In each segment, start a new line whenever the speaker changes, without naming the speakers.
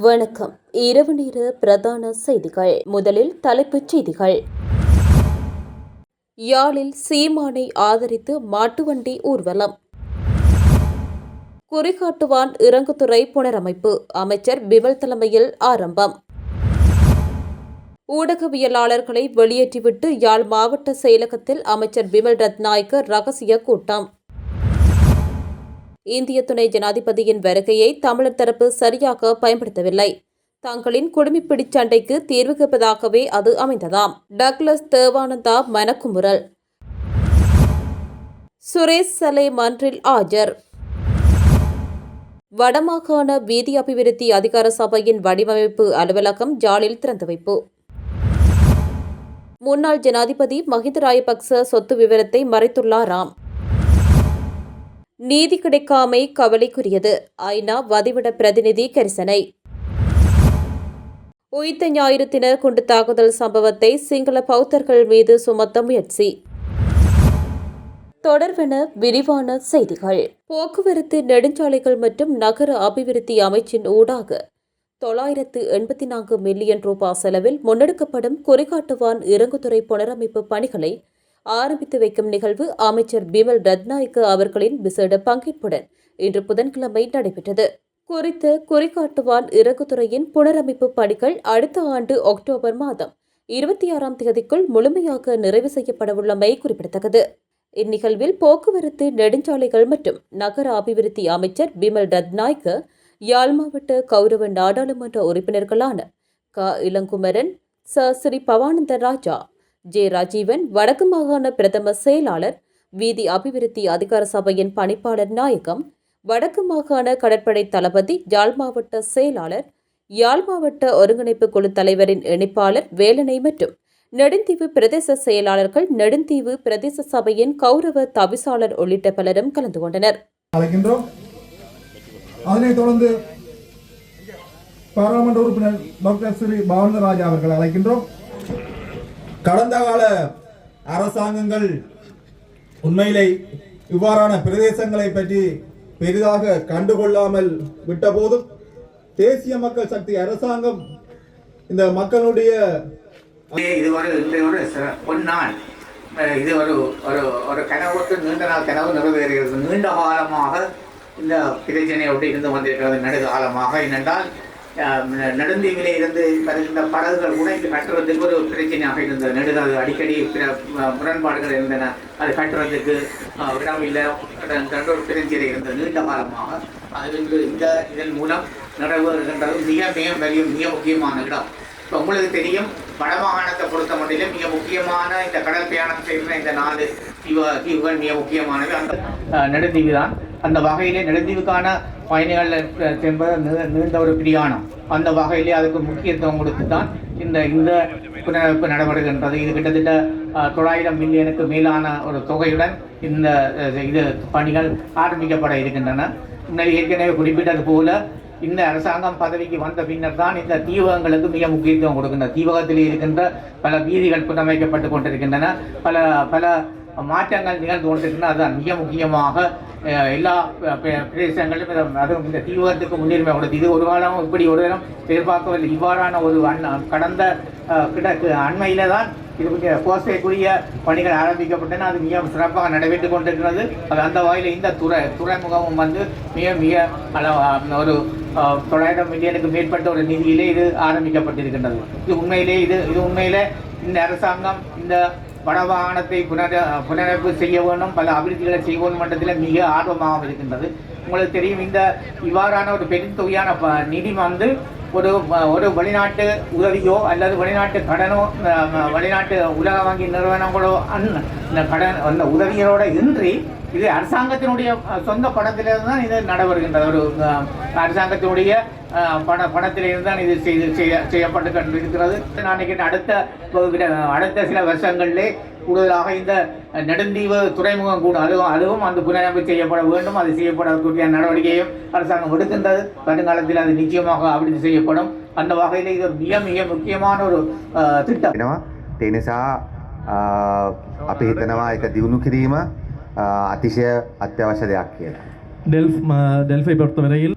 வணக்கம். இரவு நேர பிரதான செய்திகள். முதலில் தலைப்புச் செய்திகள். யாழில் சீமானை ஆதரித்து மாட்டுவண்டி ஊர்வலம். குறிகாட்டுவான் இறங்குதுறை புனரமைப்பு அமைச்சர் பிமல் தலைமையில் ஆரம்பம். ஊடகவியலாளர்களை வெளியேற்றிவிட்டு யாழ் மாவட்ட செயலகத்தில் அமைச்சர் பிமல் ரத்நாயக்க ரகசிய கூட்டம். இந்திய துணை ஜனாதிபதியின் வருகையை தமிழர் தரப்பு சரியாக பயன்படுத்தவில்லை. தங்களின் குடுமிப்பிடிச் சண்டைக்கு தீர்வு கேட்பதாகவே அது அமைந்ததாம். டக்ளஸ் தேவானந்தா மனக்குமுறல். சுரேஷ் சலே மன்றில் ஆஜர். வடமாகாண வீதி அபிவிருத்தி அதிகார சபையின் வடிவமைப்பு அலுவலகம் ஜாலில் திறந்து வைப்பு. முன்னாள் ஜனாதிபதி மஹிந்த ராஜபக்ச சொத்து விவரத்தை மறைத்துள்ளாராம். நீதி கிடைக்காமை கவலைக்குரியது. ஐநா வதிவிட பிரதிநிதி கரிசனை. உயிர்த்த ஞாயிறு தின குண்டு தாக்குதல் சம்பவத்தை சிங்கள பௌத்தர்கள் மீது சுமத்த முயற்சி. தொடர்வென விரிவான செய்திகள். போக்குவரத்து நெடுஞ்சாலைகள் மற்றும் நகர அபிவிருத்தி அமைச்சின் ஊடாக 984 மில்லியன் ரூபாய் செலவில் முன்னெடுக்கப்படும் குறிகாட்டுவான் இறங்குதுறை புனரமைப்பு பணிகளை ஆரம்பித்து வைக்கும் நிகழ்வு அமைச்சர் பிமல் ரத்நாயக்க அவர்களின் விசேட பங்கேற்புடன் இன்று புதன்கிழமை நடைபெற்றது. குறித்த குறிகாட்டுவான் இறங்குதுறையின் புனரமைப்பு பணிகள் அடுத்த ஆண்டு அக்டோபர் மாதம் 26ஆம் தேதிக்குள் முழுமையாக நிறைவு செய்யப்படவுள்ளமை குறிப்பிடத்தக்கது. இந்நிகழ்வில் போக்குவரத்து நெடுஞ்சாலைகள் மற்றும் நகர அபிவிருத்தி அமைச்சர் பிமல் ரத்நாயக்க, யாழ் மாவட்ட கௌரவ நாடாளுமன்ற உறுப்பினர்களான இளங்குமரன், ஸ்ரீ பவானந்த ராஜா, ஜே ராஜீவன், வடக்கு மாகாண பிரதம செயலாளர், வீதி அபிவிருத்தி அதிகார சபையின் பணிப்பாளர் நாயகம், வடக்கு மாகாண கடற்படை தளபதி, யாழ் மாவட்ட செயலாளர், யாழ் மாவட்ட ஒருங்கிணைப்பு குழு தலைவரின் இணைப்பாளர் வேலனை மற்றும் நெடுந்தீவு பிரதேச செயலாளர்கள், நெடுந்தீவு பிரதேச சபையின் கௌரவ தவிசாளர் உள்ளிட்ட பலரும் கலந்து கொண்டனர்.
அதனைத் தொடர்ந்து பாராளுமன்ற உறுப்பினர் டாக்டர் ஸ்ரீ பவானந்த ராஜா அவர்கள் அழைக்கின்றோம். கடந்த கால அரசாங்கங்கள் உண்மையிலே இவ்வாறான பிரதேசங்களை பற்றி பெரிதாக கண்டுகொள்ளாமல் விட்டபோதும் தேசிய மக்கள் சக்தி அரசாங்கம் இந்த மக்களுடைய
இது ஒரு பொன்னாள், இது ஒரு கனவுக்கு நீண்ட நாள் கனவு நிறைவேறுகிறது. நீண்ட காலமாக இந்த பிரச்சனையோடு இருந்து வந்திருக்கிறது. நெடுகாலமாக என்னென்றால் நெடுந்தீவிலே இருந்து வருகின்ற படகுகள் கூட இது கட்டுறதுக்கு ஒரு பிரச்சனையாக இருந்தது. நெடுகால அடிக்கடி முரண்பாடுகள் இருந்தன. அது கட்டுறதுக்கு இடமில்லை ஒரு பிரச்சனை இருந்தது நீண்ட காலமாக. அது இதன் மூலம் நிறைவேறுகின்றது. மிக முக்கியமான இடம். இப்போ உங்களுக்கு தெரியும், வடமாகாணத்தை பொறுத்த மட்டிலும் மிக முக்கியமான இந்த கடல் பிரயாணம் செய்கிற இந்த 4 தீவுகள் மிக முக்கியமானது அந்த நெடுந்தீவு தான். அந்த வகையிலே நெடுந்தீவுக்கான பயணிகள் என்பது நீண்ட ஒரு பிரயாணம். அந்த வகையிலே அதுக்கு முக்கியத்துவம் கொடுத்து தான் இந்த புனரமைப்பு நடைபெறுகின்றது. இது கிட்டத்தட்ட 900 மில்லியனுக்கு மேலான ஒரு தொகையுடன் இந்த பணிகள் ஆரம்பிக்கப்பட இருக்கின்றன. ஏற்கனவே குறிப்பிட்டது போல இந்த அரசாங்கம் பதவிக்கு வந்த பின்னர் தான் இந்த தீவகங்களுக்கு மிக முக்கியத்துவம் கொடுக்கின்றன. தீவகத்தில் இருக்கின்ற பல வீதிகள் புனரமைக்கப்பட்டு கொண்டிருக்கின்றன. பல பல மாற்றங்கள் நிகழ்ந்து கொண்டிருக்கின்றன. அதுதான் மிக முக்கியமாக எல்லா பிரதேசங்களிலும் அதுவும் இந்த தீவிரத்துக்கு முன்னுரிமை கொடுத்து இது ஒரு காலம் இப்படி ஒரு நேரம் எதிர்பார்க்கவில்லை. இவ்வாறான ஒரு கடந்த அண்மையில தான் இது கோசைக்குரிய பணிகள் ஆரம்பிக்கப்பட்டன. அது மிக சிறப்பாக நடைபெற்றுக் கொண்டிருக்கிறது. அது அந்த வகையில் இந்த துறைமுகமும் மிக ஒரு 900 மில்லியனுக்கு மேற்பட்ட ஒரு நிதியிலே இது ஆரம்பிக்கப்பட்டிருக்கின்றது. இது உண்மையிலே இந்த அரசாங்கம் இந்த வடமாகாணத்தை புனரமைப்பு செய்ய வேண்டும், பல அபிவிருத்திகளை செய்ய வேண்டும் மட்டத்தில் மிக ஆர்வமாக இருக்கின்றது. உங்களுக்கு தெரியும், இந்த இவ்வாறான ஒரு பெருந்தொகையான நிதி ஒரு வெளிநாட்டு உதவியோ அல்லது வெளிநாட்டு கடனோ வெளிநாட்டு உலக வங்கி நிறுவனங்களோ அந்த உதவிகளோட இன்றி இது அரசாங்கத்தினுடைய சொந்த பணத்திலிருந்து தான் இது நடைபெறுகின்றது. ஒரு அரசாங்கத்தினுடைய பணத்திலிருந்து தான் இது செய்யப்பட்டு கொண்டிருக்கிறது. நான் நினைக்கிறேன் அடுத்த சில வருஷங்களிலே கூடுதலாக இந்த நெடுந்தீவு துறைமுகம் கூட அதுவும் அந்த புனரமைப்பு செய்யப்பட வேண்டும். அது செய்யப்படக்கூடிய நடவடிக்கையும் அரசாங்கம் எடுக்கின்றது. வருங்காலத்தில் அது நிச்சயமாக அபிவிருத்தி செய்யப்படும். அந்த வகையில் இது மிக முக்கியமான ஒரு திட்டம்.
අපි හිතනවා ඒක දියුණු කිරීම අතිශය අත්‍යවශ්‍ය දෙයක් කියලා.
டெல்ஃபை பொறுத்தவரையில்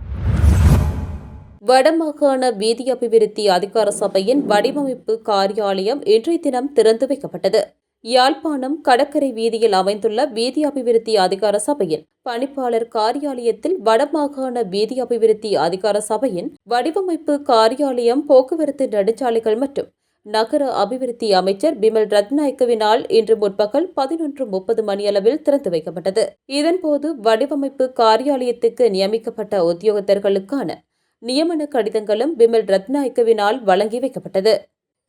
வடமாகாண வீதி அபிவிருத்தி அதிகார சபையின் வடிவமைப்பு காரியாலயம் இன்றைய தினம் திறந்து வைக்கப்பட்டது. யாழ்ப்பாணம் கடற்கரை வீதியில் அமைந்துள்ள வீதி அபிவிருத்தி அதிகார சபையின் பணிப்பாளர் காரியாலயத்தில் வடமாகாண வீதி அபிவிருத்தி அதிகார சபையின் வடிவமைப்பு காரியாலயம், போக்குவரத்து, நெடுஞ்சாலைகள் மற்றும் நகர அபிவிருத்தி அமைச்சர் பிமல் ரத்நாயக்கவினால் இன்று முற்பகல் 11:30 மணியளவில் திறந்து வைக்கப்பட்டது. இதன்போது வடிவமைப்பு காரியாலயத்துக்கு நியமிக்கப்பட்ட உத்தியோகத்தர்களுக்கான நியமன கடிதங்களும் பிமல் ரத்நாயக்கவினால் வழங்கி வைக்கப்பட்டது.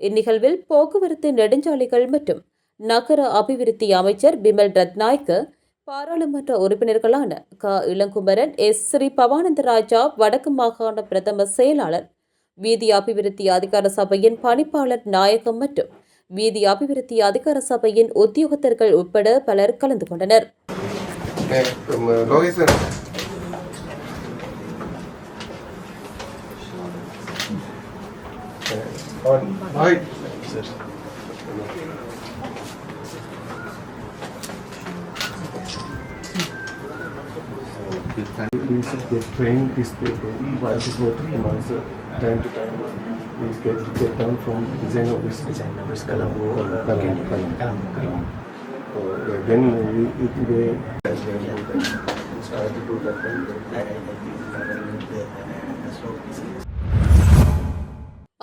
இந்நிகழ்வில் போக்குவரத்து, நெடுஞ்சாலைகள் மற்றும் நகர அபிவிருத்தி அமைச்சர் பிமல் ரத்நாயக்க, பாராளுமன்ற உறுப்பினர்களான இளங்குமரன், ஸ்ரீ பவானந்தராஜா, வடக்கு மாகாண பிரதம செயலாளர், வீதி அபிவிருத்தி அதிகார சபையின் பணிப்பாளர் நாயகம் மற்றும் வீதி அபிவிருத்தி அதிகார சபையின் உத்தியோகத்தர்கள் உட்பட பலர் கலந்து கொண்டனர்.
Please get trained this paper. While this for 3 months, time to time, please get down from design office. Colombo. Then they start to do that.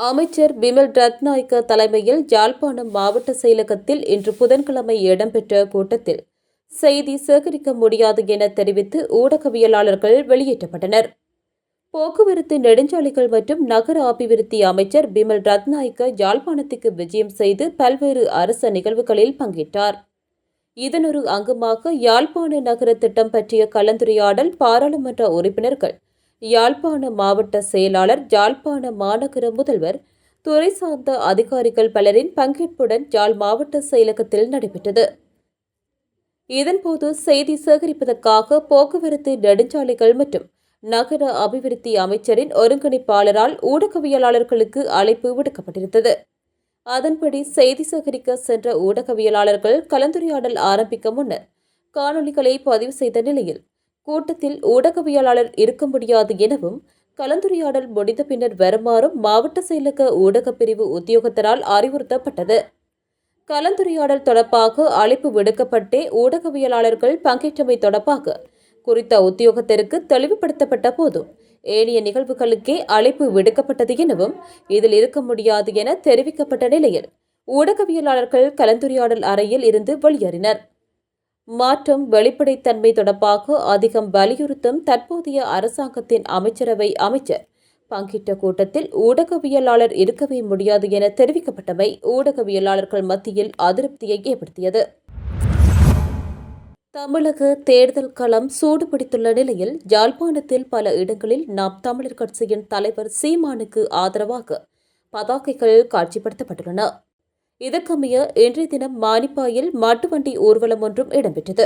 அமைச்சர் பிமல் ரத்நாயக்க தலைமையில் யாழ்ப்பாணம் மாவட்ட செயலகத்தில் இன்று புதன்கிழமை இடம்பெற்ற கூட்டத்தில் செய்தி சேகரிக்க முடியாது என தெரிவித்து ஊடகவியலாளர்கள் வெளியேற்றப்பட்டனர். போக்குவரத்து, நெடுஞ்சாலைகள் மற்றும் நகர அபிவிருத்தி அமைச்சர் பிமல் ரத்நாயக்க யாழ்ப்பாணத்துக்கு விஜயம் செய்து பல்வேறு அரச நிகழ்வுகளில் பங்கேற்றார். இதனொரு அங்கமாக யாழ்ப்பாண நகர திட்டம் பற்றிய கலந்துரையாடல், பாராளுமன்ற உறுப்பினர்கள், யாழ்ப்பாண மாவட்ட செயலாளர், யாழ்ப்பாண மாநகர முதல்வர், துறை சார்ந்த அதிகாரிகள் பலரின் பங்கேற்புடன் யாழ் மாவட்ட செயலகத்தில் நடைபெற்றது. இதன்போது செய்தி சேகரிப்பதற்காக போக்குவரத்து, நெடுஞ்சாலைகள் மற்றும் நகர அபிவிருத்தி அமைச்சரின் ஒருங்கிணைப்பாளரால் ஊடகவியலாளர்களுக்கு அழைப்பு விடுக்கப்பட்டிருந்தது. அதன்படி செய்தி சேகரிக்க சென்ற ஊடகவியலாளர்கள் கலந்துரையாடல் ஆரம்பிக்க முன்னர் காணொலிகளை பதிவு செய்த நிலையில் கூட்டத்தில் ஊடகவியலாளர் இருக்க முடியாது எனவும், கலந்துரையாடல் முடிந்த பின்னர் வருமாறும் மாவட்ட செயலக ஊடகப் பிரிவு உத்தியோகத்தரால் அறிவுறுத்தப்பட்டது. கலந்துரையாடல் தொடர்பாக அழைப்பு விடுக்கப்பட்டே ஊடகவியலாளர்கள் பங்கேற்றமை தொடர்பாக குறித்த உத்தியோகத்தருக்கு தெளிவுபடுத்தப்பட்ட போதும் ஏனைய நிகழ்வுகளுக்கே அழைப்பு விடுக்கப்பட்டது எனவும், இதில் இருக்க முடியாது என தெரிவிக்கப்பட்ட நிலையில் ஊடகவியலாளர்கள் கலந்துரையாடல் அறையில் இருந்து வெளியேறினர். மாற்றம், வெளிப்படைத்தன்மை தொடர்பாக அதிகம் வலியுறுத்தும் தற்போதைய அரசாங்கத்தின் அமைச்சரவை அமைச்சர் பங்கேற்ற கூட்டத்தில் ஊடகவியலாளர் இருக்கவே முடியாது என தெரிவிக்கப்பட்டமை ஊடகவியலாளர்கள் மத்தியில் அதிருப்தியை ஏற்படுத்தியது. தமிழக தேர்தல் களம் சூடுபிடித்துள்ள நிலையில் யாழ்ப்பாணத்தில் பல இடங்களில் நாம் தமிழர் கட்சியின் தலைவர் சீமானுக்கு ஆதரவாக பதாகைகள் காட்சிப்படுத்தப்பட்டுள்ளன. இதற்கமைய இன்றைய தினம் மானிப்பாயில் மாட்டுவண்டி ஊர்வலம் ஒன்றும் இடம்பெற்றது.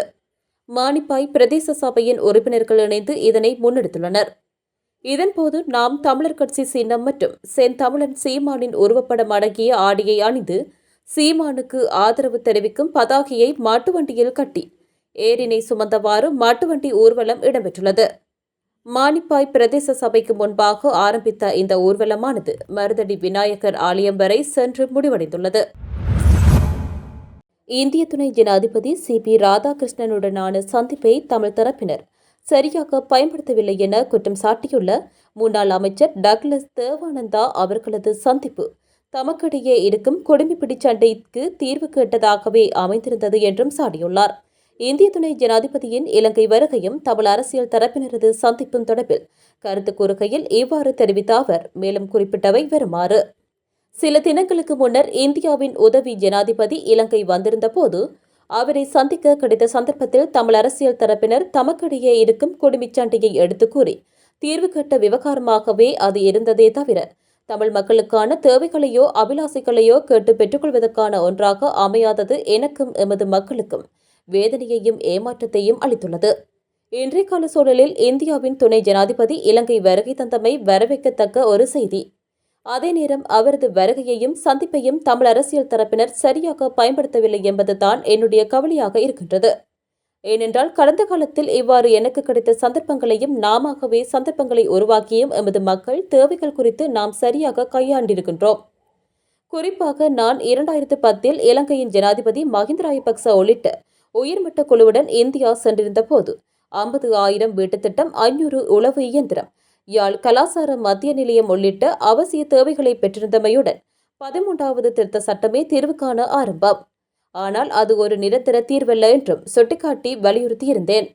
மானிப்பாய் பிரதேச சபையின் உறுப்பினர்கள் இணைந்து இதனை முன்னெடுத்துள்ளனர். இதன்போது நாம் தமிழர் கட்சி சின்னம் மற்றும் செந்தமிழன் சீமானின் உருவப்படம் அடங்கிய ஆடையை அணிந்து சீமானுக்கு ஆதரவு தெரிவிக்கும் பதாகையை மாட்டுவண்டியில் கட்டி ஏரினை சுமந்தவாறு மாட்டுவண்டி ஊர்வலம் இடம்பெற்றுள்ளது. மானிப்பாய் பிரதேச சபைக்கு முன்பாக ஆரம்பித்த இந்த ஊர்வலமானது மருதடி விநாயகர் ஆலயம் வரை சென்று முடிவடைந்துள்ளது. இந்திய துணை ஜனாதிபதி CP ராதாகிருஷ்ணனுடனான சந்திப்பை தமிழ் தரப்பினர் சரியாக பயன்படுத்தவில்லை என குற்றம் சாட்டியுள்ள முன்னாள் அமைச்சர் டக்ளஸ் தேவானந்தா அவர்களது சந்திப்பு தமக்கிடையே இருக்கும் குடும்பிப்பிடி சண்டைக்கு தீர்வு கேட்டதாகவே அமைந்திருந்தது என்றும் சாடியுள்ளார். இந்திய துணை ஜனாதிபதியின் இலங்கை வருகையும் தமிழ் அரசியல் தரப்பினரது சந்திப்பும் தொடர்பில் கருத்து கூறுகையில் இவ்வாறு தெரிவித்த அவர் மேலும் குறிப்பிட்டவை வருமாறு: சில தினங்களுக்கு முன்னர் இந்தியாவின் உதவி ஜனாதிபதி இலங்கை வந்திருந்த போது அவரை சந்திக்க கிடைத்த சந்தர்ப்பத்தில் தமிழ் அரசியல் தரப்பினர் தமக்கிடையே இருக்கும் குடும்பிச் சண்டையை எடுத்துக் கூறி தீர்வு கட்ட விவகாரமாகவே அது இருந்ததே தவிர தமிழ் மக்களுக்கான தேவைகளையோ அபிலாசைகளையோ கேட்டு பெற்றுக்கொள்வதற்கான ஒன்றாக அமையாதது எனக்கும் எமது மக்களுக்கும் வேதனையையும் ஏமாற்றத்தையும் அளித்துள்ளது. இன்றைய கால சூழலில் இந்தியாவின் துணை ஜனாதிபதி இலங்கை வருகை தந்தமை வரவேற்கத்தக்க ஒரு செய்தி. அதே நேரம் அவரது வருகையையும் சந்திப்பையும் தமிழ் அரசியல் தரப்பினர் சரியாக பயன்படுத்தவில்லை என்பதுதான் என்னுடைய கவலையாக இருக்கின்றது. ஏனென்றால் கடந்த காலத்தில் இவ்வாறு எனக்கு கிடைத்த சந்தர்ப்பங்களையும் நாமாகவே சந்தர்ப்பங்களை உருவாக்கியும் எமது மக்கள் தேவைகள் குறித்து நாம் சரியாக கையாண்டிருக்கின்றோம். குறிப்பாக நான் 2010 இலங்கையின் ஜனாதிபதி மஹிந்த ராஜபக்ச உள்ளிட்ட உயர்மட்ட குழுவுடன் இந்தியா சென்றிருந்த போது 50,000 வீட்டுத் திட்டம், 500 உளவு இயந்திரம், யாழ் கலாசார மத்திய நிலையம் உள்ளிட்ட அவசிய தேவைகளை பெற்றிருந்தமையுடன் 13வது திருத்த சட்டமே தீர்வுக்கான ஆரம்பம். ஆனால் அது ஒரு நிரந்தர தீர்வல்ல என்றும் சுட்டிக்காட்டி வலியுறுத்தியிருந்தேன்.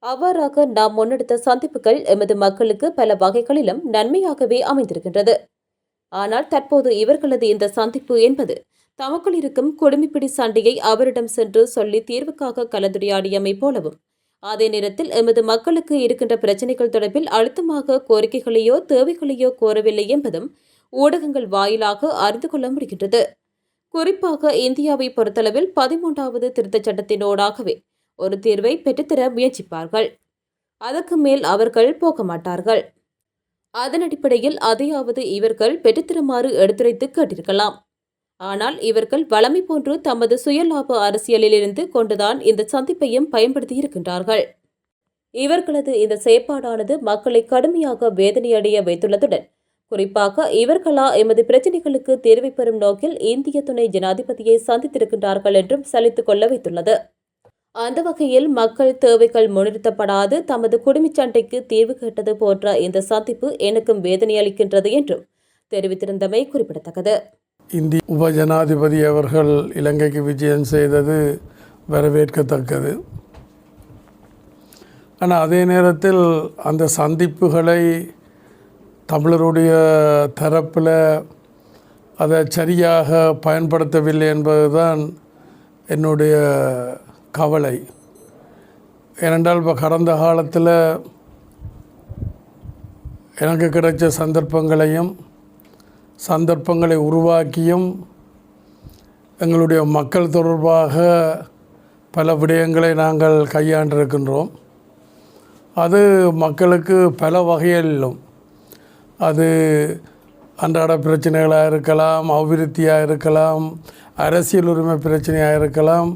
அவ்வாறாக நாம் முன்னெடுத்த சந்திப்புகள் எமது மக்களுக்கு பல வகைகளிலும் நன்மையாகவே அமைந்திருக்கின்றது. ஆனால் தற்போது இவர்களது இந்த சந்திப்பு என்பது தமக்குள் இருக்கும் குடுமிப்பிடி சண்டையை அவரிடம் சென்று சொல்லி தீர்வுக்காக கலந்துரையாடியமை போலவும், அதே நேரத்தில் எமது மக்களுக்கு இருக்கின்ற பிரச்சினைகள் தொடர்பில் அழுத்தமாக கோரிக்கைகளையோ தேவைகளையோ கோரவில்லை என்பதும் ஊடகங்கள் வாயிலாக அறிந்து கொள்ள முடிகின்றது. குறிப்பாக இந்தியாவை பொறுத்தளவில் 13வது திருத்தச் சட்டத்தினோடாகவே ஒரு தீர்வை பெற்றுத்தர முயற்சிப்பார்கள். அதற்கு மேல் அவர்கள் போக மாட்டார்கள். அதன் அடிப்படையில் அதையாவது இவர்கள் பெற்றுத்தருமாறு எடுத்துரைத்து கேட்டிருக்கலாம். ஆனால் இவர்கள் வழமை போன்று தமது சுயலாப அரசியலிலிருந்து கொண்டுதான் இந்த சந்திப்பையும் பயன்படுத்தியிருக்கின்றார்கள். இவர்களது இந்த செயற்பாடானது மக்களை கடுமையாக வேதனையடைய வைத்துள்ளதுடன், குறிப்பாக இவர்களா எமது பிரச்சினைகளுக்கு தீர்வை பெறும் நோக்கில் இந்திய துணை ஜனாதிபதியை சந்தித்திருக்கின்றார்கள் என்றும் சலித்துக் கொள்ள வைத்துள்ளது. அந்த வகையில் மக்கள் தேவைகள் முன்னிறுத்தப்படாது தமது குடும்பச் சண்டைக்கு தீர்வு கேட்டது போன்ற இந்த சந்திப்பு எனக்கும் வேதனை அளிக்கின்றது என்றும் தெரிவித்திருந்தமை குறிப்பிடத்தக்கது.
இந்திய உப ஜனாதிபதி அவர்கள் இலங்கைக்கு விஜயம் செய்தது வரவேற்கத்தக்கது. ஆனால் அதே நேரத்தில் அந்த சந்திப்புகளை தமிழருடைய தரப்பில் அதை சரியாக பயன்படுத்தவில்லை என்பதுதான் என்னுடைய கவலை. ஏனென்றால் இப்போ கடந்த காலத்தில் எனக்கு கிடைச்ச சந்தர்ப்பங்களை உருவாக்கியும் எங்களுடைய மக்கள் தொடர்பாக பல விடயங்களை நாங்கள் கையாண்டிருக்கின்றோம். அது மக்களுக்கு பல வகையிலும், அது அன்றாட பிரச்சனைகளாக இருக்கலாம், அபிவிருத்தியாக இருக்கலாம், அரசியல் உரிமை பிரச்சனையாக இருக்கலாம்,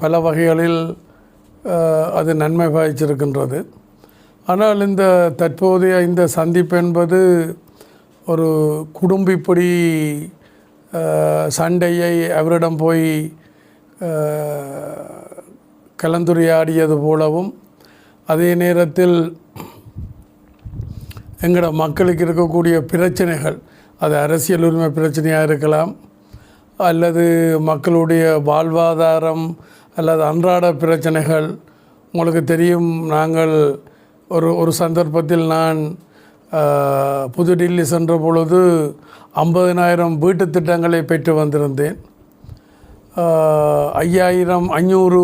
பல வகைகளில் அது நன்மை பாய்ச்சிருக்கின்றது. ஆனால் இந்த தற்போதைய இந்த சந்திப்பு என்பது ஒரு குடும்பிப்படி சண்டையை அவரிடம் போய் கலந்துரையாடியது போலவும், அதே நேரத்தில் எங்களோட மக்களுக்கு இருக்கக்கூடிய பிரச்சனைகள், அது அரசியல் உரிமை பிரச்சனையாக இருக்கலாம், அல்லது மக்களுடைய வாழ்வாதாரம் அல்லது அன்றாட பிரச்சனைகள். உங்களுக்கு தெரியும், நாங்கள் ஒரு சந்தர்ப்பத்தில் நான் புதுடில்லி சென்ற பொழுது 50,000 வீட்டு திட்டங்களை பெற்று வந்திருந்தேன். 500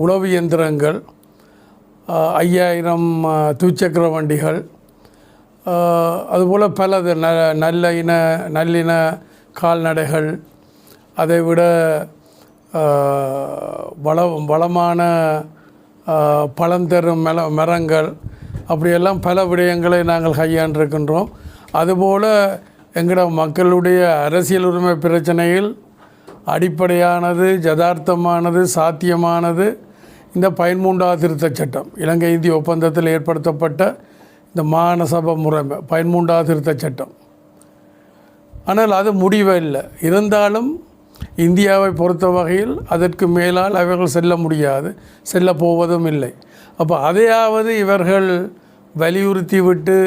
உழவு இயந்திரங்கள், 5000 துச்சக்கர வண்டிகள், அதுபோல் பலது நல்லின கால்நடைகள், அதைவிட வளமான பழந்தரும் மரங்கள், அப்படியெல்லாம் பல விடயங்களை நாங்கள் கையாண்டிருக்கின்றோம். அதுபோல் எங்களோட மக்களுடைய அரசியல் உரிமை பிரச்சனையில் அடிப்படையானது, யதார்த்தமானது, சாத்தியமானது இந்த 13வது திருத்தச் சட்டம், இலங்கை இந்திய ஒப்பந்தத்தில் ஏற்படுத்தப்பட்ட இந்த மாகாண சபை முறைமை 13வது திருத்தச் சட்டம். ஆனால் அது முடிவே இல்லை. இருந்தாலும் இந்தியாவை பொறுத்த வகையில் அதற்கு மேலால் அவர்கள் செல்ல முடியாது, செல்ல போவதும் இல்லை. அப்போ அதையாவது இவர்கள் வலியுறுத்தி விட்டு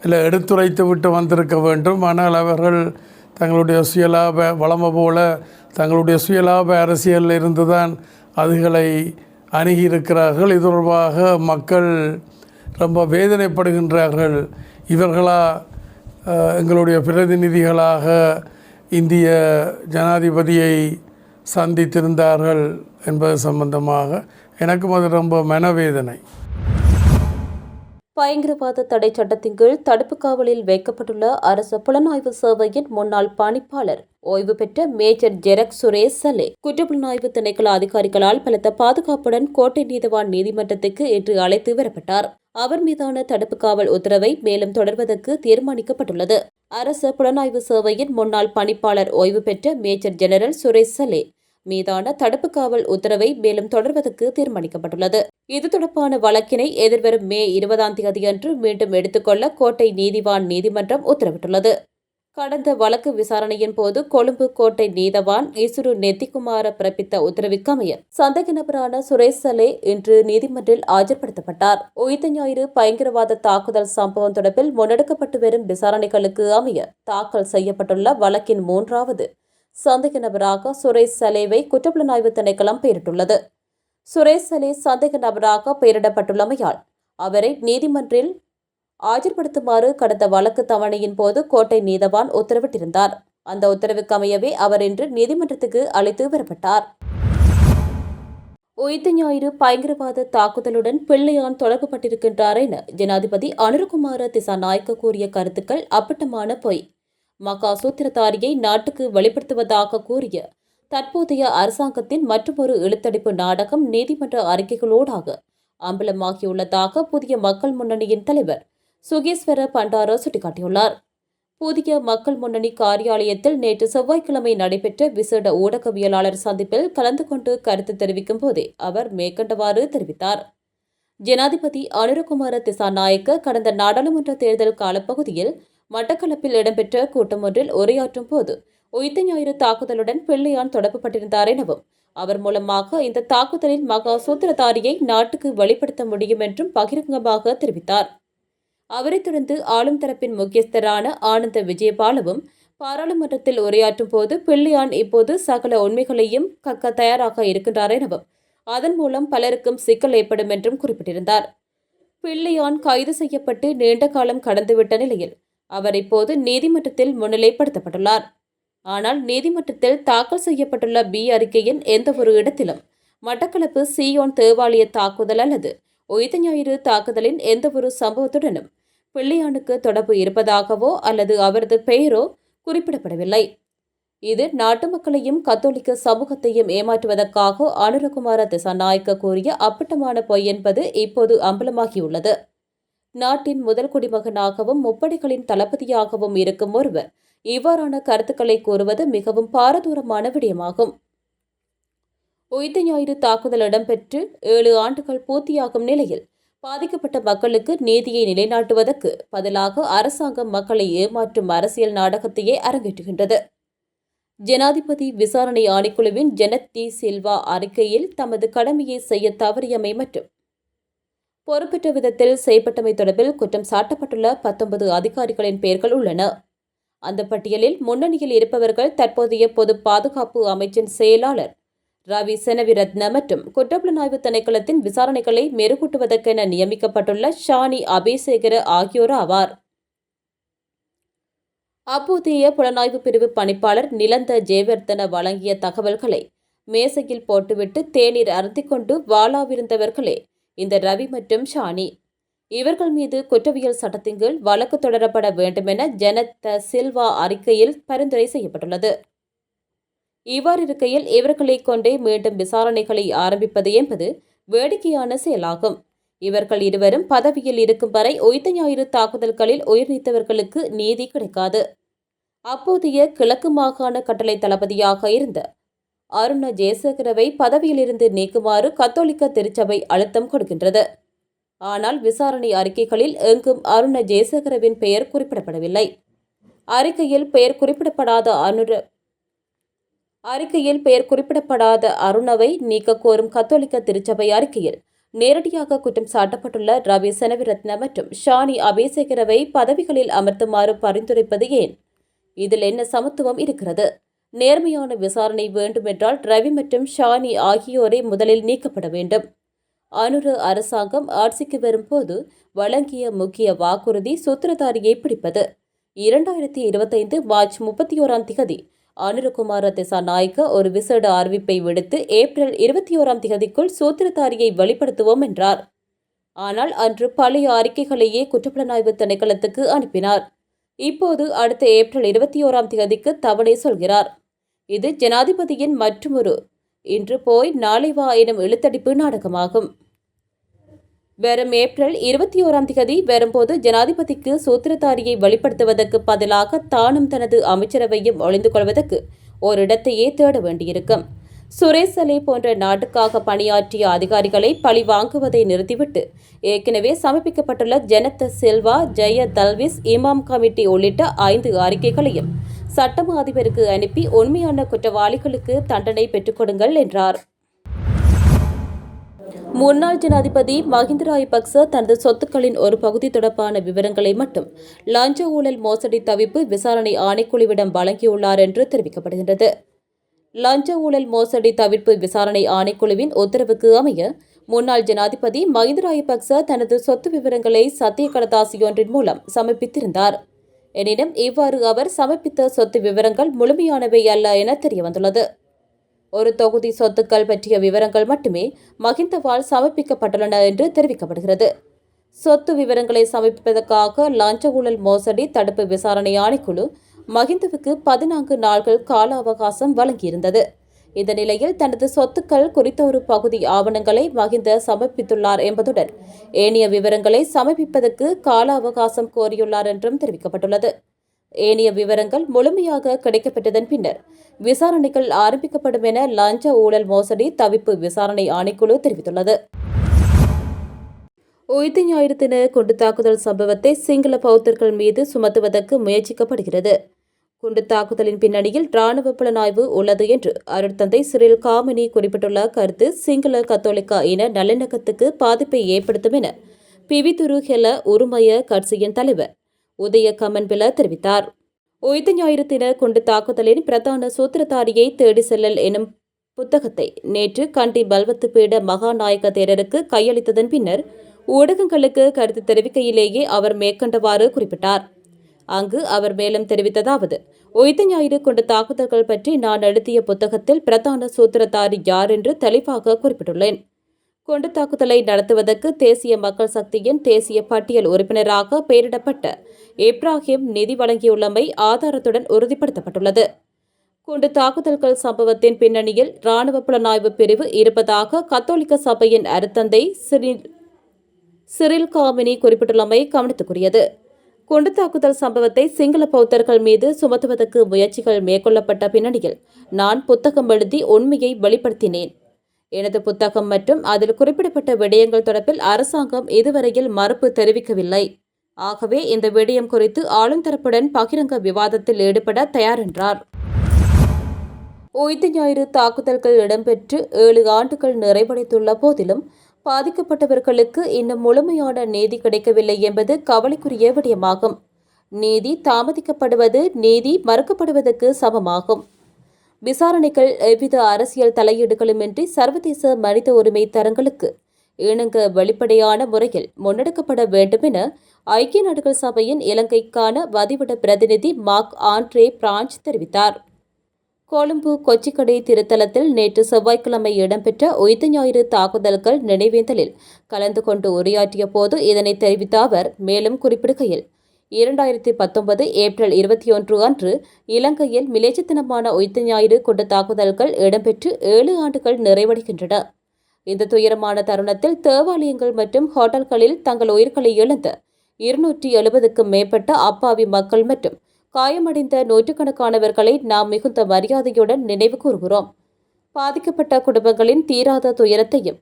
இல்லை எடுத்துரைத்து விட்டு வந்திருக்க வேண்டும். ஆனால் அவர்கள் தங்களுடைய சுயலாப வளமை போல தங்களுடைய சுயலாப அரசியலில் இருந்து தான் அதுகளை அணுகியிருக்கிறார்கள். இது தொடர்பாக மக்கள் ரொம்ப வேதனைப்படுகின்றார்கள். இவர்களா எங்களுடைய பிரதிநிதிகளாக இந்திய ஜனாதிபதியை சந்தித்திருந்தார்கள் என்பது சம்பந்தமாக எனக்கும் அது ரொம்ப மனவேதனை.
பயங்கரவாத தடை சட்டத்தின் கீழ் தடுப்பு காவலில் வைக்கப்பட்டுள்ள அரசு புலனாய்வு சேவையின் முன்னாள் பணிப்பாளர் ஓய்வு பெற்ற மேஜர் ஜெரக் சுரேஷ் சலே குற்றப்புலனாய்வு திணைக்கள அதிகாரிகளால் பலத்த பாதுகாப்புடன் கோட்டை நீதவான் நீதிமன்றத்துக்கு இன்று அழைத்து வரப்பட்டார். அவர் மீதான தடுப்பு காவல் உத்தரவை மேலும் தொடர்வதற்கு தீர்மானிக்கப்பட்டுள்ளது. அரசு புலனாய்வு சேவையின் முன்னாள் பணிப்பாளர் ஓய்வு பெற்ற மேஜர் ஜெனரல் சுரேஷ் சலே மீதான தடுப்பு காவல் உத்தரவை மேலும் தொடர்வதற்கு தீர்மானிக்கப்பட்டுள்ளது. இது தொடர்பான வழக்கினை எதிர்வரும் மே 20ஆம் தேதியன்று மீண்டும் எடுத்துக்கொள்ள கோட்டை நீதிவான் நீதிமன்றம் உத்தரவிட்டுள்ளது. கடந்த வழக்கு விசாரணையின் போது கொழும்பு கோட்டை நீதவான் இசுரு நெத்திக்குமார பிறப்பித்த உத்தரவிற்கமைய சந்தேக நபரான சுரேஷ் சலே இன்று நீதிமன்றில் ஆஜர்படுத்தப்பட்டார். உயிர்த்த ஞாயிறு பயங்கரவாத தாக்குதல் சம்பவம் தொடர்பில் முன்னெடுக்கப்பட்டு வரும் விசாரணைகளுக்கு அமைய தாக்கல் செய்யப்பட்டுள்ள வழக்கின் 3வது சந்தேக நபராக சுரேஷ் சலேவை குற்றப்புலனாய்வு திணைக்களம் பெயரிட்டுள்ளது. சுரேஷ் சலே சந்தேக நபராக பெயரிடப்பட்டுள்ளமையால் அவரை நீதிமன்றில் ஆஜர்படுத்துமாறு கடந்த வழக்கு தவணையின் போது கோட்டை நீதவான் உத்தரவிட்டிருந்தார். அந்த உத்தரவுக்கு அமையவே அவர் இன்று நீதிமன்றத்துக்கு அழைத்து வரப்பட்டார். உயிர்த்த ஞாயிறு பயங்கரவாத தாக்குதலுடன் பிள்ளையான் தொடர்புபட்டிருக்கின்றார் என ஜனாதிபதி அனுரகுமார திசாநாயக்க கூறிய கருத்துக்கள் அப்பட்டமான பொய். மக்கா சூத்திரதாரியை நாட்டுக்கு வெளிப்படுத்துவதாக கூறிய தற்போதைய அரசாங்கத்தின் மற்றொரு இழுத்தடிப்பு நாடகம் நீதிமன்ற அறிக்கைகளோடாக அம்பலமாகியுள்ளதாக புதிய மக்கள் முன்னணியின் தலைவர் சுகேஸ்வர பண்டார சுட்டிக்காட்டியுள்ளார். புதிய மக்கள் முன்னணி காரியாலயத்தில் நேற்று செவ்வாய்க்கிழமை நடைபெற்ற விசேட ஊடகவியலாளர் சந்திப்பில் கலந்து கொண்டு கருத்து தெரிவிக்கும் போதே அவர் மேற்கண்டவாறு தெரிவித்தார். ஜனாதிபதி அனுரகுமார திசாநாயக்க கடந்த நாடாளுமன்ற தேர்தல் காலப்பகுதியில் மட்டக்களப்பில் இடம்பெற்ற கூட்டம் ஒன்றில் உரையாற்றும் போது உயிர்த்த ஞாயிறு தாக்குதலுடன் பிள்ளையான் தொடர்புபட்டிருந்தார் எனவும் அவர் மூலமாக இந்த தாக்குதலில் மகா சூத்திரதாரியை நாட்டுக்கு வெளிப்படுத்த முடியும் என்றும் பகிரங்கமாக தெரிவித்தார். அவரைத் தொடர்ந்து ஆளும் தரப்பின் முக்கியஸ்தரான ஆனந்த விஜயபாலவும் பாராளுமன்றத்தில் உரையாற்றும் போது பிள்ளையான் இப்போது சகல உண்மைகளையும் கக்க தயாராக இருக்கின்றார் எனவும் அதன் மூலம் பலருக்கும் சிக்கல் ஏற்படும் என்றும் குறிப்பிட்டிருந்தார். பிள்ளையான் கைது செய்யப்பட்டு நீண்ட காலம் கடந்துவிட்ட நிலையில் அவர் இப்போது நீதிமன்றத்தில் முன்னிலைப்படுத்தப்பட்டுள்ளார். ஆனால் நீதிமன்றத்தில் தாக்கல் செய்யப்பட்டுள்ள பி அறிக்கையின் எந்தவொரு இடத்திலும் மட்டக்களப்பு சியோன் தேவாலய தாக்குதல் அல்லது உயிர்த்த ஞாயிறு தாக்குதலின் எந்தவொரு சம்பவத்துடனும் பிள்ளையானுக்கு தொடர்பு இருப்பதாகவோ அல்லது அவரது பெயரோ குறிப்பிடப்படவில்லை. இது நாட்டு மக்களையும் கத்தோலிக்க சமூகத்தையும் ஏமாற்றுவதற்காக அனுரகுமார திசாநாயக்க கூறிய அப்பட்டமான பொய் என்பது இப்போது அம்பலமாகியுள்ளது. நாட்டின் முதல் குடிமகனாகவும் முப்படைகளின் தளபதியாகவும் இருக்கும் ஒருவர் இவ்வாறான கருத்துக்களை கூறுவது மிகவும் பாரதூரமான விடயமாகும். உயிர்த்த ஞாயிறு தாக்குதல் இடம்பெற்று 7 ஆண்டுகள் பூர்த்தியாகும் நிலையில் பாதிக்கப்பட்ட மக்களுக்கு நீதியை நிலைநாட்டுவதற்கு பதிலாக அரசாங்கம் மக்களை ஏமாற்றும் அரசியல் நாடகத்தையே அரங்கேற்றுகின்றது. ஜனாதிபதி விசாரணை ஆணைக்குழுவின் ஜெனத் டி சில்வா அறிக்கையில் தமது கடமையை செய்ய தவறியமை மற்றும் பொறுப்பற்ற விதத்தில் செய்யப்பட்டமை தொடர்பில் குற்றம் சாட்டப்பட்டுள்ள 19 அதிகாரிகளின் பெயர்கள் உள்ளன. அந்த பட்டியலில் முன்னணியில் இருப்பவர்கள் தற்போதைய பொது பாதுகாப்பு அமைச்சின் செயலாளர் ரவி செனவிரத்ன மற்றும் குற்றப்புலனாய்வு திணைக்களத்தின் விசாரணைகளை மெருகூட்டுவதற்கென நியமிக்கப்பட்டுள்ள ஷானி அபேசேகர ஆகியோர் ஆவார். அப்போதைய புலனாய்வு பிரிவு பணிப்பாளர் நிலந்த ஜெயவர்தன வழங்கிய தகவல்களை மேசையில் போட்டுவிட்டு தேநீர் அருந்திக்கொண்டு வாளாவிருந்தவர்களே இந்த ரவி மற்றும் ஷானி. இவர்கள் மீது குற்றவியல் சட்டத்தின் கீழ் வழக்கு தொடரப்பட வேண்டுமென ஜெனத் சில்வா அறிக்கையில் பரிந்துரை செய்யப்பட்டுள்ளது. இவ்வாறு இருக்கையில் இவர்களை கொண்டே மீண்டும் விசாரணைகளை ஆரம்பிப்பது என்பது வேடிக்கையான செயலாகும். இவர்கள் இருவரும் பதவியில் இருக்கும் வரை உயிர்த்த ஞாயிறு தாக்குதல்களில் உயிர் நீத்தவர்களுக்கு நீதி கிடைக்காது. அப்போதைய கிழக்கு மாகாண கட்டளை தளபதியாக இருந்த அருண ஜெயசேகரவை பதவியிலிருந்து நீக்குமாறு கத்தோலிக்க திருச்சபை அழுத்தம் கொடுக்கின்றது. ஆனால் விசாரணை அறிக்கைகளில் எங்கும் அருண ஜெயசேகரவின் பெயர் குறிப்பிடப்படவில்லை. அறிக்கையில் பெயர் குறிப்பிடப்படாத அருணவை நீக்க கோரும் கத்தோலிக்க திருச்சபை அறிக்கையில் நேரடியாக குற்றம் சாட்டப்பட்டுள்ள ரவி செனவிரத்ன மற்றும் ஷானி அபேசேகரவை பதவிகளில் அமர்த்துமாறு பரிந்துரைப்பது ஏன்? இதில் என்ன சமத்துவம் இருக்கிறது? நேர்மையான விசாரணை வேண்டுமென்றால் ரவி மற்றும் ஷானி ஆகியோரை முதலில் நீக்கப்பட வேண்டும். அனுர அரசாங்கம் ஆட்சிக்கு வரும்போது வழங்கிய முக்கிய வாக்குறுதி சூத்திரதாரியை பிடிப்பது. 2025 மார்ச் 31ஆம் தேதி அனுரகுமார திசாநாயக்க ஒரு விசேட அறிவிப்பை விடுத்து ஏப்ரல் 21ஆம் தேதிக்குள் சூத்திரதாரியை வெளிப்படுத்துவோம் என்றார். ஆனால் அன்று பழைய அறிக்கைகளையே குற்றப்புலனாய்வு திணைக்களத்துக்கு அனுப்பினார். இப்போது அடுத்த ஏப்ரல் 21ஆம் தேதிக்கு தவணை சொல்கிறார். இது ஜனாதிபதியின் மற்றுமொரு இன்று போய் நாளை வா எனும் இழுத்தடிப்பு நாடகமாகும். வரும் ஏப்ரல் 21ஆம் தேதி வரும்போது ஜனாதிபதிக்கு சூத்திரதாரியை வெளிப்படுத்துவதற்கு பதிலாக தானும் தனது அமைச்சரவையும் ஒளிந்து கொள்வதற்கு ஓரிடத்தையே தேட வேண்டியிருக்கும். சுரேஷ் அலி போன்ற நாட்டுக்காக பணியாற்றிய அதிகாரிகளை பழி வாங்குவதை நிறுத்திவிட்டு ஏற்கனவே சமர்ப்பிக்கப்பட்டுள்ள ஜனத்த சில்வா, ஜெய தல்விஸ், இமாம் கமிட்டி உள்ளிட்ட 5 அறிக்கைகளையும் சட்டமா அதிபருக்கு அனுப்பி உண்மையான குற்றவாளிகளுக்கு தண்டனை பெற்றுக் கொடுங்கள் என்றார். முன்னாள் ஜனாதிபதி மஹிந்த ராஜபக்ச தனது சொத்துக்களின் ஒரு பகுதி தொடர்பான விவரங்களை மட்டும் லஞ்ச ஊழல் மோசடி தவிர்ப்பு விசாரணை ஆணைக்குழுவிடம் வழங்கியுள்ளார் என்று தெரிவிக்கப்படுகின்றது. லஞ்ச ஊழல் மோசடி தவிர்ப்பு விசாரணை ஆணைக்குழுவின் உத்தரவுக்கு அமைய முன்னாள் ஜனாதிபதி மஹிந்த ராஜபக்ச தனது சொத்து விவரங்களை சத்திய கடதாசியொன்றின் மூலம் சமர்ப்பித்திருந்தார். எனினும் இவ்வாறு அவர் சமர்ப்பித்த சொத்து விவரங்கள் முழுமையானவை அல்ல என தெரியவந்துள்ளது. ஒரு தொகுதி சொத்துக்கள் பற்றிய விவரங்கள் மட்டுமே மஹிந்தவால் சமர்ப்பிக்கப்பட்டுள்ளன என்று தெரிவிக்கப்படுகிறது. சொத்து விவரங்களை சமர்ப்பிப்பதற்காக லஞ்ச ஊழல் மோசடி தடுப்பு விசாரணை ஆணைக்குழு மஹிந்தவுக்கு 14 நாட்கள் கால அவகாசம் வழங்கியிருந்தது. இந்த நிலையில் தனது சொத்துக்கள் குறித்த ஒரு பகுதி ஆவணங்களை மஹிந்த சமர்ப்பித்துள்ளார் என்பதுடன் ஏனைய விவரங்களை சமர்ப்பிப்பதற்கு கால அவகாசம் கோரியுள்ளார் என்றும் தெரிவிக்கப்பட்டுள்ளது. ஏனைய விவரங்கள் முழுமையாக கிடைக்கப்பட்டதன் பின்னர் விசாரணைகள் ஆரம்பிக்கப்படும் என லஞ்ச ஊழல் மோசடி தவிர்ப்பு விசாரணை ஆணைக்குழு தெரிவித்துள்ளது. உயிர்த்த ஞாயிறு தின குண்டு தாக்குதல் சம்பவத்தை சிங்கள பௌத்தர்கள் மீது சுமத்துவதற்கு முயற்சிக்கப்படுகிறது. குண்டு தாக்குதலின் பின்னணியில் இராணுவ புலனாய்வு உள்ளது என்று அருட்தந்தை சிறில் காமினி குறிப்பிட்டுள்ள கருத்து சிங்கள கத்தோலிக்க இன நல்லிணக்கத்துக்கு பாதிப்பை ஏற்படுத்தும் என பிவிதுரு ஹெல உருமய கட்சியின் தலைவர் உதய கமன்பில தெரிவித்தார். உயிர்த்த ஞாயிறு தின குண்டு தாக்குதலின் பிரதான சூத்திரதாரியை தேடி செல்லல் எனும் புத்தகத்தை நேற்று கண்டி பல்வத்து பீட மகாநாயக தேரருக்கு கையளித்ததன் பின்னர் ஊடகங்களுக்கு கருத்து தெரிவிக்கையிலேயே அவர் மேற்கண்டவாறு குறிப்பிட்டார். அங்கு அவர் மேலும் தெரிவித்ததாவது, உயிர்த்த ஞாயிறு குண்டு தாக்குதல்கள் பற்றி நான் எழுதிய புத்தகத்தில் பிரதான சூத்திரதாரி யார் என்று தெளிவாக குறிப்பிட்டுள்ளேன். குண்டு தாக்குதலை நடத்துவதற்கு தேசிய மக்கள் சக்தியின் தேசிய பட்டியல் உறுப்பினராக பெயரிடப்பட்ட இப்ராஹிம் நிதி வழங்கியுள்ளமை ஆதாரத்துடன் உறுதிப்படுத்தப்பட்டுள்ளது. குண்டு தாக்குதல்கள் சம்பவத்தின் பின்னணியில் இராணுவ புலனாய்வு பிரிவு இருப்பதாக கத்தோலிக்க சபையின் அருத்தந்தை சிறில் காமினி குறிப்பிட்டுள்ளமை கவனத்துக்குரியது. குண்டு தாக்குதல் சம்பவத்தை சிங்கள பௌத்தர்கள் மீது சுமத்துவதற்கு முயற்சிகள் மேற்கொள்ளப்பட்ட பின்னணியில் நான் புத்தகம் எழுதி உண்மையை வெளிப்படுத்தினேன். எனது புத்தகம் மற்றும் அதில் குறிப்பிடப்பட்ட விடயங்கள் தொடர்பில் அரசாங்கம் இதுவரையில் மறுப்பு தெரிவிக்கவில்லை. ஆகவே இந்த விடயம் குறித்து ஆளும் தரப்புடன் பகிரங்க விவாதத்தில் ஈடுபட தயார் என்றார். உயிர்த்த ஞாயிறு தாக்குதல்கள் இடம்பெற்று 7 ஆண்டுகள் நிறைவடைந்துள்ள போதிலும் பாதிக்கப்பட்டவர்களுக்கு இன்னும் முழுமையான நீதி கிடைக்கவில்லை என்பது கவலைக்குரிய விடயமாகும். நீதி தாமதிக்கப்படுவது நீதி மறுக்கப்படுவதற்கு சமமாகும். விசாரணைகள் எவ்வித அரசியல் தலையீடுகளுமின்றி சர்வதேச மனித உரிமை தரங்களுக்கு இணங்க வெளிப்படையான முறையில் முன்னெடுக்கப்பட வேண்டும் என ஐக்கிய நாடுகள் சபையின் இலங்கைக்கான வதிவிட பிரதிநிதி மார்க் ஆண்ட்ரே பிரான்ச் தெரிவித்தார். கொழும்பு கொச்சிக்கடை திருத்தலத்தில் நேற்று செவ்வாய்க்கிழமை இடம்பெற்ற உயிர்த்த ஞாயிறு தாக்குதல்கள் நினைவேந்தலில் கலந்து கொண்டு உரையாற்றிய போது இதனை தெரிவித்த அவர் மேலும் குறிப்பிடுகையில், 2019 ஏப்ரல் 21 அன்று இலங்கையில் மிலேச்சத்தனமான உயிர்த்த ஞாயிறு குண்டு தாக்குதல்கள் இடம்பெற்று 7 ஆண்டுகள் நிறைவடைகின்றன. இந்த துயரமான தருணத்தில் தேவாலயங்கள் மற்றும் ஹோட்டல்களில் தங்கள் உயிர்களை இழந்த 270க்கும் மேற்பட்ட அப்பாவி மக்கள் மற்றும் காயமடைந்த நூற்றுக்கணக்கானவர்களை நாம் மிகுந்த மரியாதையுடன் நினைவு கூறுகிறோம். பாதிக்கப்பட்ட குடும்பங்களின் தீராத துயரத்தையும்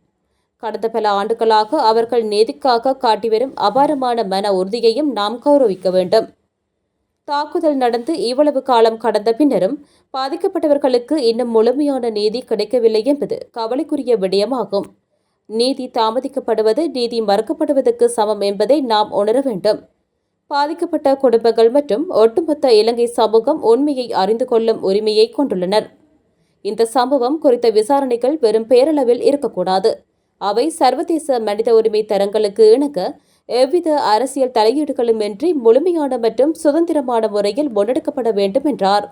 கடந்த பல ஆண்டுகளாக அவர்கள் நீதிக்காக காட்டிவரும் அபாரமான மன உறுதியையும் நாம் கௌரவிக்க வேண்டும். தாக்குதல் நடந்து இவ்வளவு காலம் கடந்த பின்னரும் பாதிக்கப்பட்டவர்களுக்கு இன்னும் முழுமையான நீதி கிடைக்கவில்லை என்பது கவலைக்குரிய விடயமாகும். நீதி தாமதிக்கப்படுவது நீதி மறுக்கப்படுவதற்கு சமம் என்பதை நாம் உணர வேண்டும். பாதிக்கப்பட்ட குடும்பங்கள் மற்றும் ஒட்டுமொத்த இலங்கை சமூகம் உண்மையை அறிந்து கொள்ளும் உரிமையை கொண்டுள்ளனர். இந்த சம்பவம் குறித்த விசாரணைகள் வெறும் பேரளவில் இருக்கக்கூடாது. அவை சர்வதேச மனித உரிமை தரங்களுக்கு இணங்க எவ்வித அரசியல் தலையீடுகளுமின்றி முழுமையான மற்றும் சுதந்திரமான முறையில் முன்னெடுக்கப்பட வேண்டும் என்றார்.